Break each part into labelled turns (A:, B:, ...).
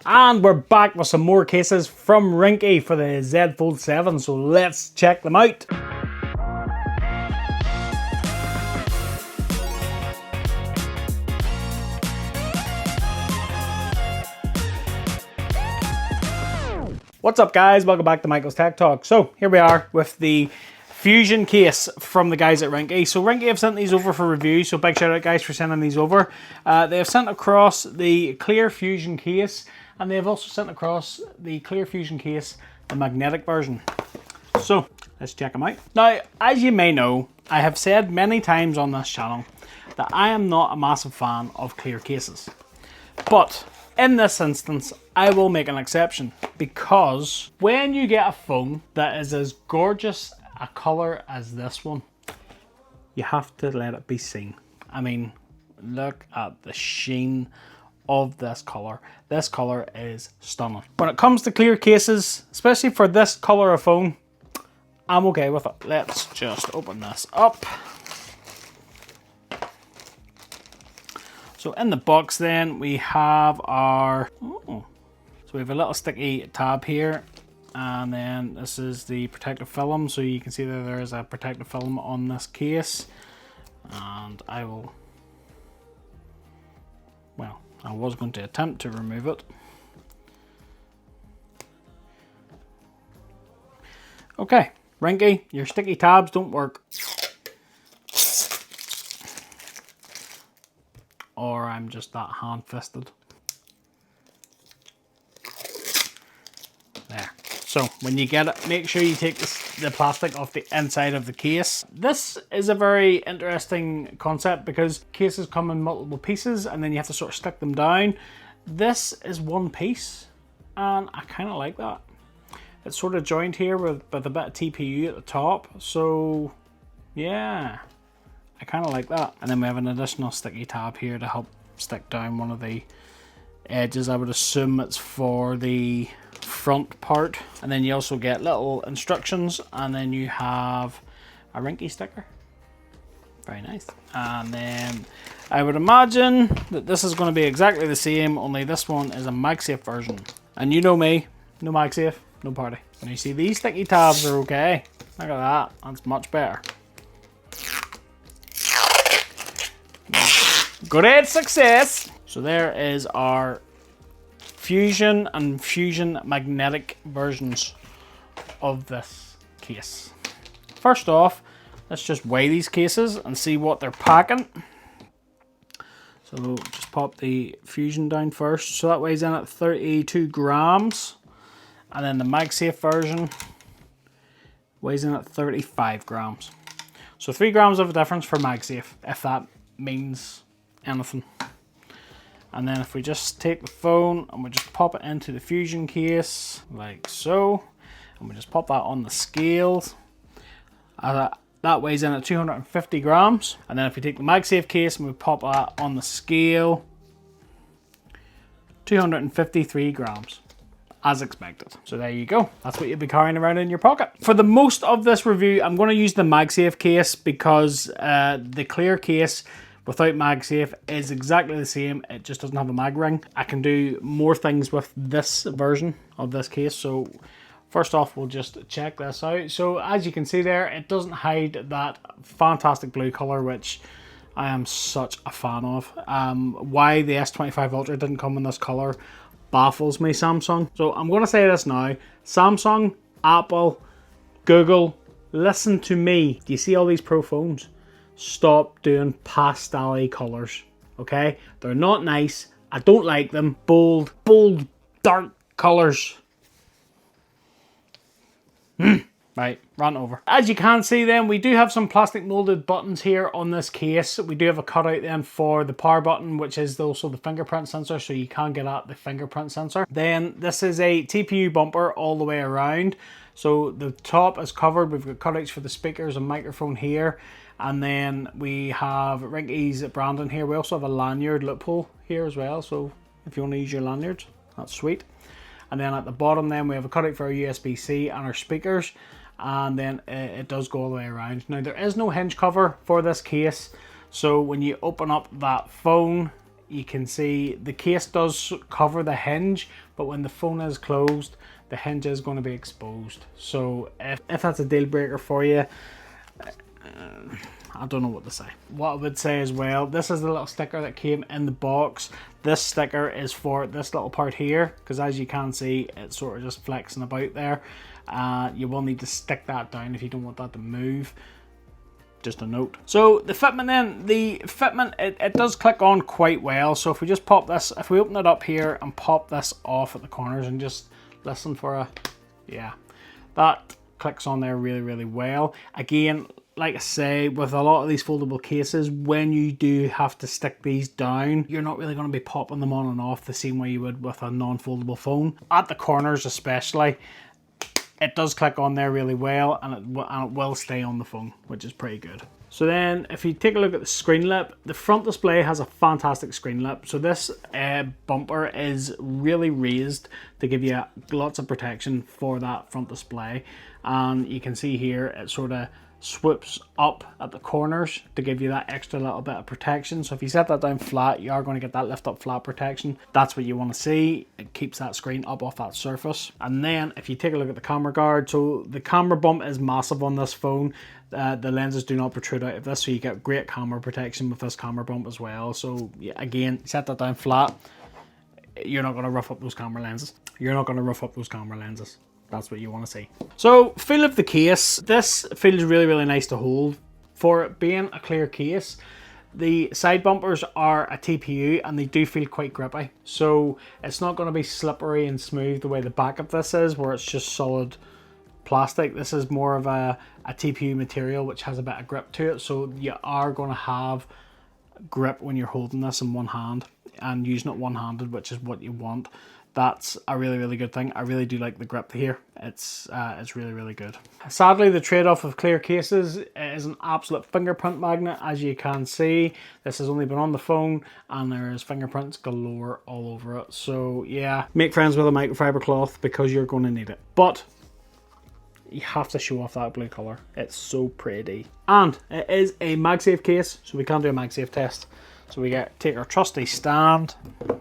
A: And we're back with some more cases from Ringke for the Z Fold7, so let's check them out. What's up guys, welcome back to Michael's Tech Talk. So here we are with the Fusion case from the guys at Ringke. So Ringke have sent these over for review, so big shout out guys for sending these over. They have sent across the clear Fusion case, and they have also sent across the clear Fusion case, the magnetic version. So let's check them out. Now, as you may know, I have said many times on this channel that I am not a massive fan of clear cases. But in this instance, I will make an exception, because when you get a phone that is as gorgeous a color as this one, you have to let it be seen. I mean, look at the sheen of this color. This color is stunning. When it comes to clear cases, especially for this color of phone, I'm okay with it. Let's just open this up. So in the box then we have our, so we have a little sticky tab here, and then this is the protective film. So you can see that there is a protective film on this case, and I was going to attempt to remove it. Okay, Ringke, your sticky tabs don't work. Or I'm just that hand-fisted. There. So when you get it, make sure you take the plastic off the inside of the case. This is a very interesting concept because cases come in multiple pieces and then you have to sort of stick them down. This is one piece and I kind of like that. It's sort of joined here with a bit of TPU at the top. So yeah, I kind of like that. And then we have an additional sticky tab here to help stick down one of the edges. I would assume it's for the front part. And then you also get little instructions, and then you have a Ringke sticker. Very nice. And then I would imagine that this is going to be exactly the same, only this one is a Magsafe version. And you know me, no Magsafe, no party. When you see these sticky tabs are okay. Look at that, that's much better. Great success! So there is our Fusion and Fusion magnetic versions of this case. First off, let's just weigh these cases and see what they're packing. So we'll just pop the Fusion down first. So that weighs in at 32 grams. And then the Magsafe version weighs in at 35 grams. So 3 grams of a difference for Magsafe, if that means anything. And then if we just take the phone and we just pop it into the Fusion case like so, and we just pop that on the scales, that weighs in at 250 grams. And then if we take the Magsafe case and we pop that on the scale, 253 grams. As expected. So there you go. That's what you'll be carrying around in your pocket. For the most of this review, I'm going to use the Magsafe case because the clear case without Magsafe is exactly the same. It just doesn't have a mag ring. I can do more things with this version of this case. So first off, we'll just check this out. So as you can see there, it doesn't hide that fantastic blue color, which I am such a fan of. Why the S25 Ultra didn't come in this color baffles me, Samsung. So I'm going to say this now. Samsung, Apple, Google, listen to me. Do you see all these Pro phones? Stop doing pastel-y colors, okay? They're not nice. I don't like them. Bold, dark colors. Right, run over. As you can see then, we do have some plastic molded buttons here on this case. We do have a cutout then for the power button, which is also the fingerprint sensor, so you can get at the fingerprint sensor. Then this is a TPU bumper all the way around. So the top is covered. We've got cutouts for the speakers and microphone here. And then we have Ringke's branding here. We also have a lanyard loophole here as well. So if you want to use your lanyards, that's sweet. And then at the bottom then we have a cutout for our USB-C and our speakers. And then it does go all the way around. Now there is no hinge cover for this case. So when you open up that phone, you can see the case does cover the hinge, but when the phone is closed, the hinge is going to be exposed. So if that's a deal breaker for you, I don't know what to say. What I would say as well, this is the little sticker that came in the box. This sticker is for this little part here, because as you can see, it's sort of just flexing about there. You will need to stick that down if you don't want that to move. Just a note. So the Fitment then, the Fitment, it does click on quite well. So if we just pop this, if we open it up here and pop this off at the corners and just listen for a, yeah, that clicks on there really, really well. Again, like I say, with a lot of these foldable cases, when you do have to stick these down, you're not really going to be popping them on and off the same way you would with a non-foldable phone. At the corners especially, it does click on there really well, and it will stay on the phone, which is pretty good. So then if you take a look at the screen lip, the front display has a fantastic screen lip. So this bumper is really raised to give you lots of protection for that front display. And you can see here it sort of swoops up at the corners to give you that extra little bit of protection. So if you set that down flat, you are going to get that lift up flat protection. That's what you want to see. It keeps that screen up off that surface. And then if you take a look at the camera guard, so the camera bump is massive on this phone. The lenses do not protrude out of this, so you get great camera protection with this camera bump as well. So yeah, again, set that down flat, you're not going to rough up those camera lenses. You're not going to rough up those camera lenses. That's what you want to see. So feel of the case, this feels really, really nice to hold. For it being a clear case, the side bumpers are a TPU and they do feel quite grippy. So it's not going to be slippery and smooth the way the back of this is, where it's just solid plastic. This is more of a TPU material which has a bit of grip to it. So you are going to have grip when you're holding this in one hand and using it one-handed, which is what you want. That's a really, really good thing. I really do like the grip here. It's really, really good. Sadly, the trade-off of clear cases is an absolute fingerprint magnet. As you can see, this has only been on the phone and there's fingerprints galore all over it. So yeah, make friends with a microfiber cloth because you're going to need it. But you have to show off that blue color. It's so pretty. And it is a MagSafe case, so we can do a MagSafe test. So we take our trusty stand, and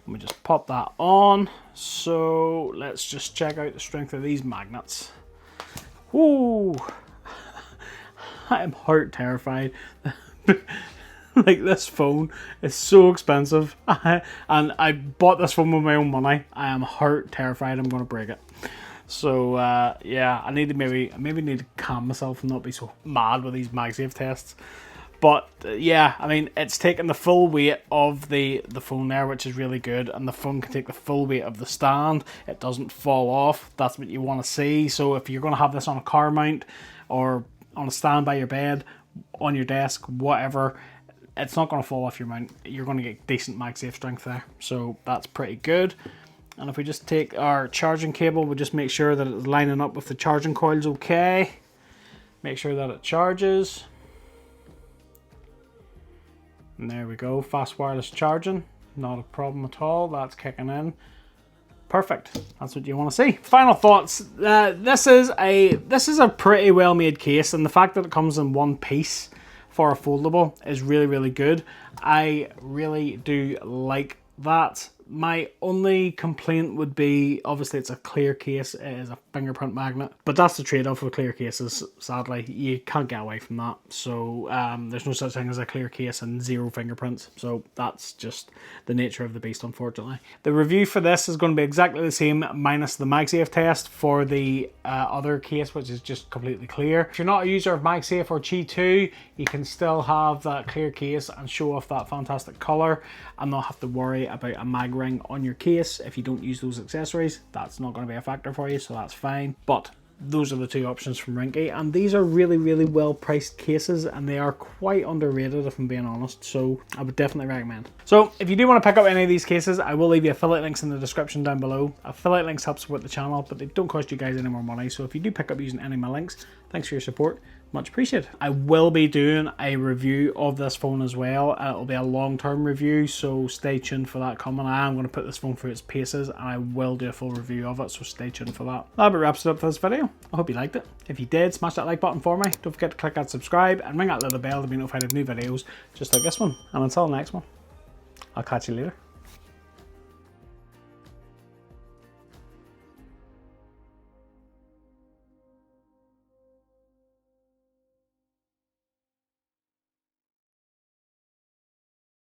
A: we just pop that on. So let's just check out the strength of these magnets. Whoo! I am heart terrified. Like, this phone is so expensive, and I bought this phone with my own money. I am heart terrified I'm going to break it. So yeah, I need to maybe need to calm myself and not be so mad with these MagSafe tests. But yeah, I mean, it's taking the full weight of the phone there, which is really good, and the phone can take the full weight of the stand. It doesn't fall off. That's what you want to see. So if you're going to have this on a car mount or on a stand by your bed, on your desk, whatever, it's not going to fall off your mount. You're going to get decent MagSafe strength there. So that's pretty good. And if we just take our charging cable, we'll just make sure that it's lining up with the charging coils okay. Make sure that it charges. And there we go, fast wireless charging, not a problem at all. That's kicking in. Perfect. That's what you want to see. Final thoughts. This is a pretty well made case, and the fact that it comes in one piece for a foldable is really, really good. I really do like that. My only complaint would be, obviously it's a clear case, it is a fingerprint magnet, but that's the trade-off with clear cases. Sadly, you can't get away from that. So there's no such thing as a clear case and zero fingerprints. So that's just the nature of the beast, unfortunately. The review for this is going to be exactly the same, minus the MagSafe test for the other case, which is just completely clear. If you're not a user of MagSafe or Qi 2, you can still have that clear case and show off that fantastic color and not have to worry about a mag ring on your case. If you don't use those accessories, that's not going to be a factor for you, so that's fine. But those are the two options from Ringke, and these are really, really well priced cases, and they are quite underrated if I'm being honest, so I would definitely recommend. So if you do want to pick up any of these cases, I will leave you affiliate links in the description down below. Affiliate links help support the channel, but they don't cost you guys any more money, so if you do pick up using any of my links, thanks for your support. Much appreciated. I will be doing a review of this phone as well. It'll be a long-term review, so stay tuned for that coming. I am going to put this phone through its paces, and I will do a full review of it, so stay tuned for that. That about wraps it up for this video. I hope you liked it. If you did, smash that like button for me. Don't forget to click that subscribe and ring that little bell to be notified of new videos just like this one. And until the next one, I'll catch you later.